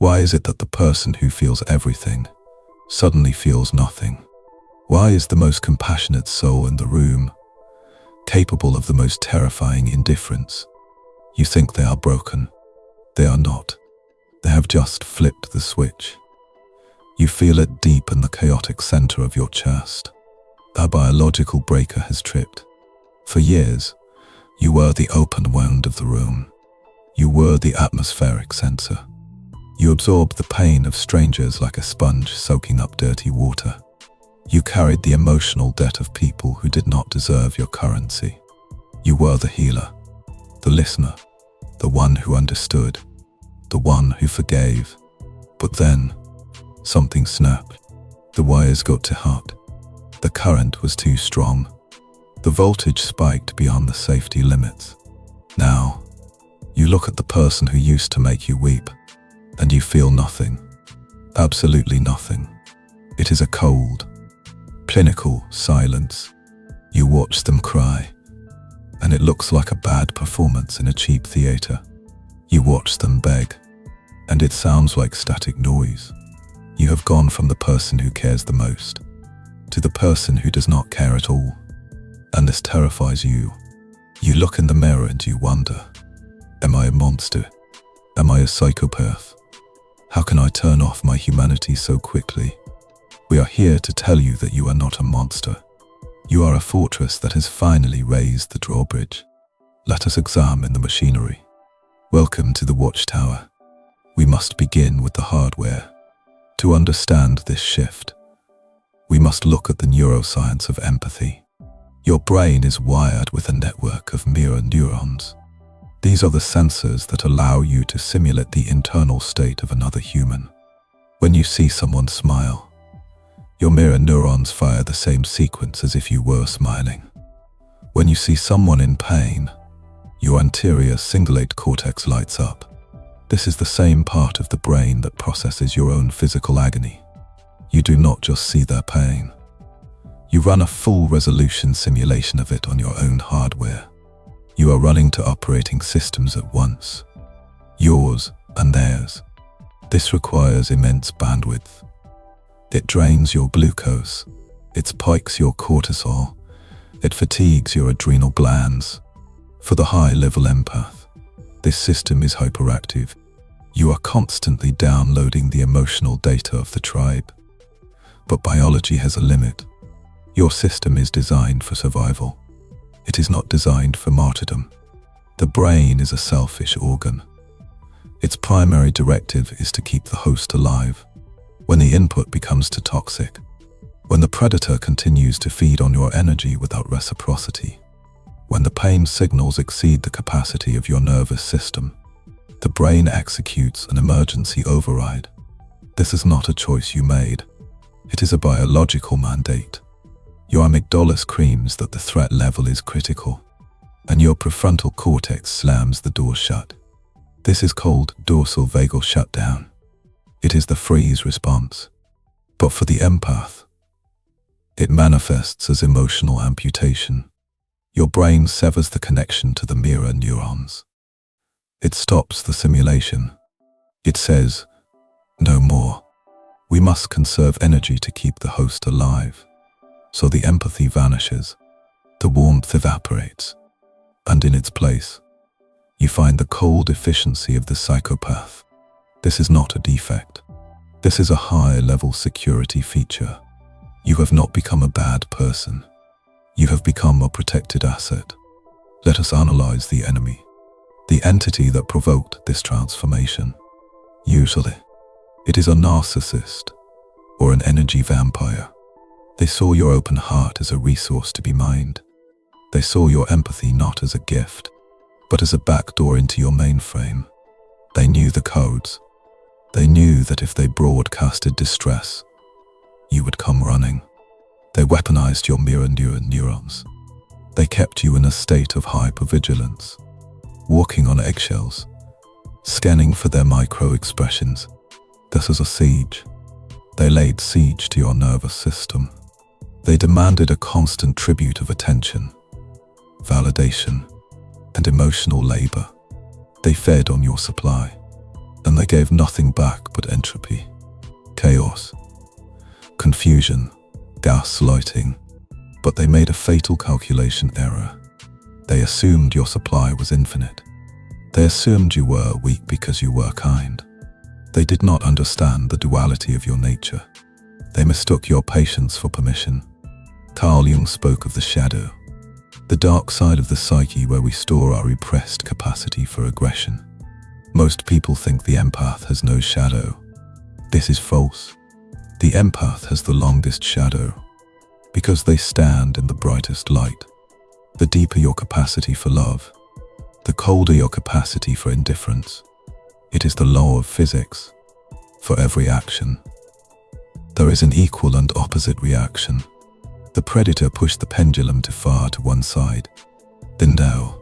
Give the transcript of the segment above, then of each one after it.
Why is it that the person who feels everything suddenly feels nothing? Why is the most compassionate soul in the room capable of the most terrifying indifference? You think they are broken. They are not. They have just flipped the switch. You feel it deep in the chaotic center of your chest. A biological breaker has tripped. For years, you were the open wound of the room. You were the atmospheric sensor. You absorbed the pain of strangers like a sponge soaking up dirty water. You carried the emotional debt of people who did not deserve your currency. You were the healer, the listener, the one who understood, the one who forgave. But then, something snapped. The wires got too hot. The current was too strong. The voltage spiked beyond the safety limits. Now, you look at the person who used to make you weep, and you feel nothing. Absolutely nothing. It is a cold, clinical silence. You watch them cry, and it looks like a bad performance in a cheap theater. You watch them beg, and it sounds like static noise. You have gone from the person who cares the most to the person who does not care at all. And this terrifies you. You look in the mirror and you wonder, am I a monster? Am I a psychopath? How can I turn off my humanity so quickly? We are here to tell you that you are not a monster. You are a fortress that has finally raised the drawbridge. Let us examine the machinery. Welcome to the watchtower. We must begin with the hardware. To understand this shift, we must look at the neuroscience of empathy. Your brain is wired with a network of mirror neurons. These are the sensors that allow you to simulate the internal state of another human. When you see someone smile, your mirror neurons fire the same sequence as if you were smiling. When you see someone in pain, your anterior cingulate cortex lights up. This is the same part of the brain that processes your own physical agony. You do not just see their pain. You run a full resolution simulation of it on your own hardware. You are running two operating systems at once, yours and theirs. This requires immense bandwidth. It drains your glucose, it spikes your cortisol, it fatigues your adrenal glands. For the high-level empath, this system is hyperactive. You are constantly downloading the emotional data of the tribe. But biology has a limit. Your system is designed for survival. It is not designed for martyrdom. The brain is a selfish organ. Its primary directive is to keep the host alive. When the input becomes too toxic, when the predator continues to feed on your energy without reciprocity, when the pain signals exceed the capacity of your nervous system, the brain executes an emergency override. This is not a choice you made. It is a biological mandate. Your amygdala screams that the threat level is critical, and your prefrontal cortex slams the door shut. This is called dorsal vagal shutdown. It is the freeze response. But for the empath, it manifests as emotional amputation. Your brain severs the connection to the mirror neurons. It stops the simulation. It says, no more. We must conserve energy to keep the host alive. So the empathy vanishes, the warmth evaporates, and in its place, you find the cold efficiency of the psychopath. This is not a defect. This is a high-level security feature. You have not become a bad person. You have become a protected asset. Let us analyze the enemy, the entity that provoked this transformation. Usually, it is a narcissist or an energy vampire. They saw your open heart as a resource to be mined. They saw your empathy not as a gift, but as a backdoor into your mainframe. They knew the codes. They knew that if they broadcasted distress, you would come running. They weaponized your mirror neurons. They kept you in a state of hypervigilance, walking on eggshells, scanning for their micro-expressions. This is a siege. They laid siege to your nervous system. They demanded a constant tribute of attention, validation, and emotional labor. They fed on your supply. and they gave nothing back but entropy, chaos, confusion, gaslighting. But they made a fatal calculation error. They assumed your supply was infinite. They assumed you were weak because you were kind. They did not understand the duality of your nature. They mistook your patience for permission. Carl Jung spoke of the shadow, the dark side of the psyche where we store our repressed capacity for aggression. Most people think the empath has no shadow. This is false. The empath has the longest shadow because they stand in the brightest light. The deeper your capacity for love, the colder your capacity for indifference. It is the law of physics. For every action, there is an equal and opposite reaction. The predator pushed the pendulum too far to one side. Then now,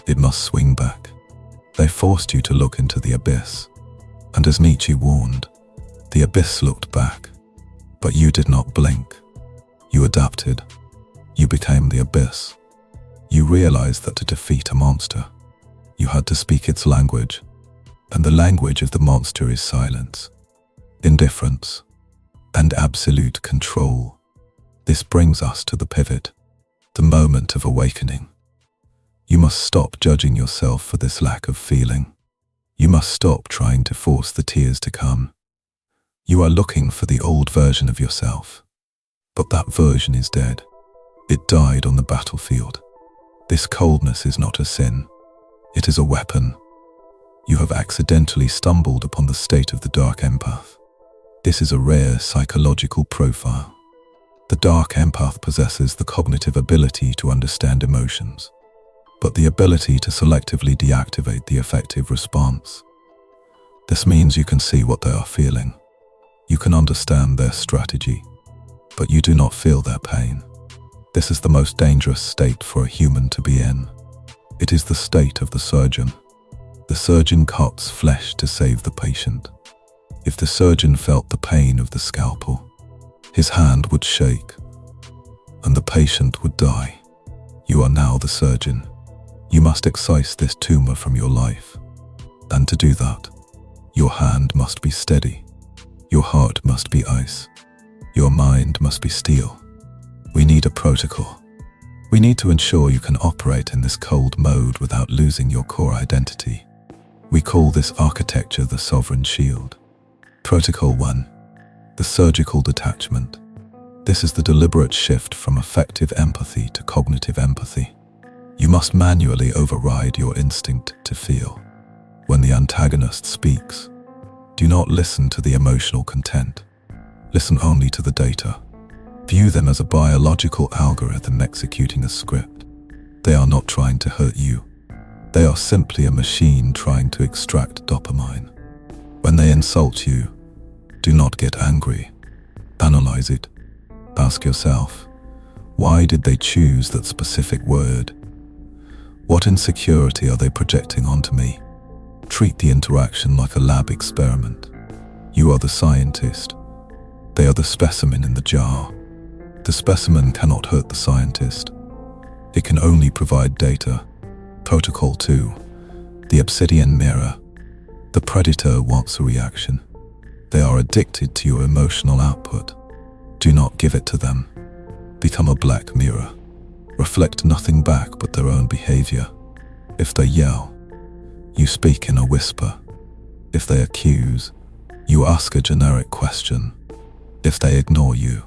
it must swing back. They forced you to look into the abyss. And as Nietzsche warned, the abyss looked back. But you did not blink. You adapted. You became the abyss. You realized that to defeat a monster, you had to speak its language. And the language of the monster is silence, indifference, and absolute control. This brings us to the pivot, the moment of awakening. You must stop judging yourself for this lack of feeling. You must stop trying to force the tears to come. You are looking for the old version of yourself, but that version is dead. It died on the battlefield. This coldness is not a sin. It is a weapon. You have accidentally stumbled upon the state of the dark empath. This is a rare psychological profile. The dark empath possesses the cognitive ability to understand emotions, but the ability to selectively deactivate the affective response. This means you can see what they are feeling. You can understand their strategy, but you do not feel their pain. This is the most dangerous state for a human to be in. It is the state of the surgeon. The surgeon cuts flesh to save the patient. If the surgeon felt the pain of the scalpel, his hand would shake, and the patient would die. You are now the surgeon. You must excise this tumor from your life. And to do that, your hand must be steady. Your heart must be ice. Your mind must be steel. We need a protocol. We need to ensure you can operate in this cold mode without losing your core identity. We call this architecture the sovereign shield. Protocol 1. The surgical detachment. This is the deliberate shift from affective empathy to cognitive empathy. You must manually override your instinct to feel. When the antagonist speaks, do not listen to the emotional content. Listen only to the data. View them as a biological algorithm executing a script. They are not trying to hurt you. They are simply a machine trying to extract dopamine. When they insult you, do not get angry. Analyze it. Ask yourself, why did they choose that specific word? What insecurity are they projecting onto me? Treat the interaction like a lab experiment. You are the scientist. They are the specimen in the jar. The specimen cannot hurt the scientist. It can only provide data. Protocol 2. The Obsidian mirror. The predator wants a reaction. They are addicted to your emotional output. Do not give it to them. Become a black mirror. Reflect nothing back but their own behavior. If they yell, you speak in a whisper. If they accuse, you ask a generic question. If they ignore you,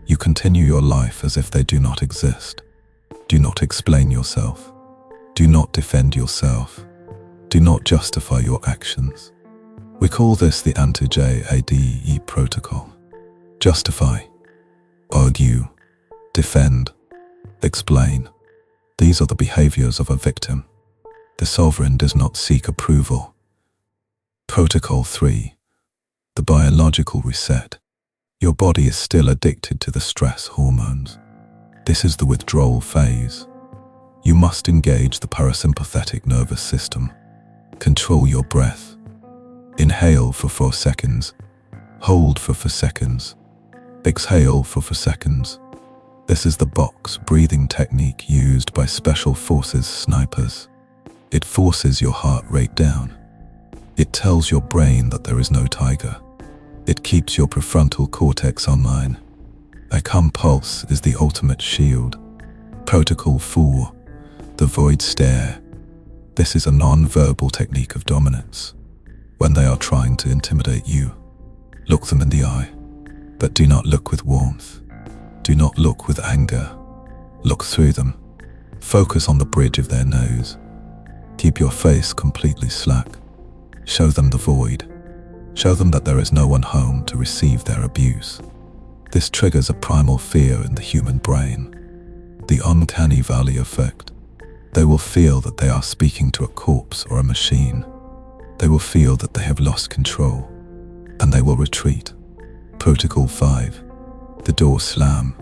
you continue your life as if they do not exist. Do not explain yourself. Do not defend yourself. Do not justify your actions. We call this the anti-JADE protocol. Justify, argue, defend, explain. These are the behaviors of a victim. The sovereign does not seek approval. Protocol 3. The biological reset. Your body is still addicted to the stress hormones. This is the withdrawal phase. You must engage the parasympathetic nervous system. Control your breath. Inhale for 4 seconds. Hold for 4 seconds. Exhale for 4 seconds. This is the box breathing technique used by special forces snipers. It forces your heart rate down. It tells your brain that there is no tiger. It keeps your prefrontal cortex online. A calm pulse is the ultimate shield. Protocol 4. The void stare. This is a non-verbal technique of dominance. When they are trying to intimidate you, look them in the eye, but do not look with warmth. Do not look with anger. Look through them. Focus on the bridge of their nose. Keep your face completely slack. Show them the void. Show them that there is no one home to receive their abuse. This triggers a primal fear in the human brain, the uncanny valley effect. They will feel that they are speaking to a corpse or a machine. They will feel that they have lost control, and they will retreat. Protocol 5. The door slam.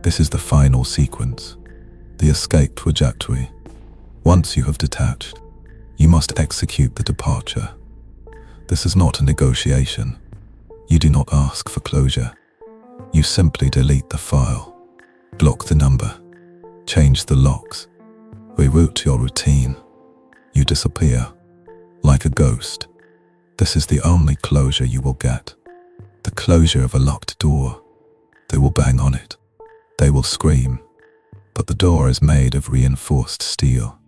This is the final sequence, the escape trajectory. Once you have detached, you must execute the departure. This is not a negotiation. You do not ask for closure. You simply delete the file, block the number, change the locks, reroute your routine. You disappear, like a ghost. This is the only closure you will get. The closure of a locked door. They will bang on it. They will scream. But the door is made of reinforced steel,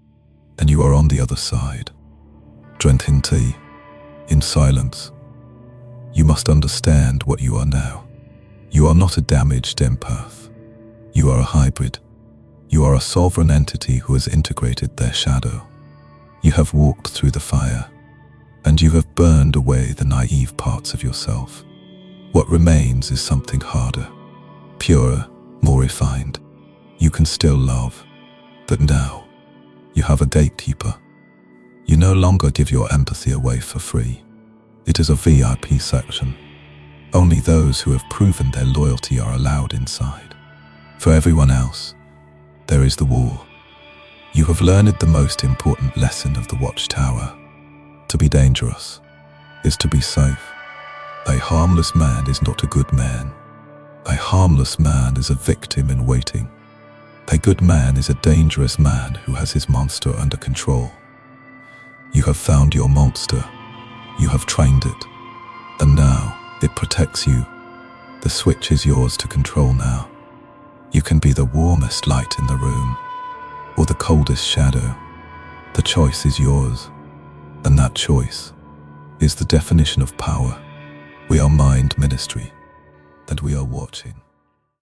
and you are on the other side, drinking tea, in silence. You must understand what you are now. You are not a damaged empath. You are a hybrid. You are a sovereign entity who has integrated their shadow. You have walked through the fire, and you have burned away the naive parts of yourself. What remains is something harder, purer, more refined. You can still love, but now you have a gatekeeper. You no longer give your empathy away for free. It is a VIP section. Only those who have proven their loyalty are allowed inside. For everyone else, there is the wall. You have learned the most important lesson of the Watchtower. To be dangerous is to be safe. A harmless man is not a good man. A harmless man is a victim in waiting. A good man is a dangerous man who has his monster under control. You have found your monster. You have trained it. And now it protects you. The switch is yours to control now. You can be the warmest light in the room, or the coldest shadow. The choice is yours. And that choice is the definition of power. We are Mind Ministry, and we are watching.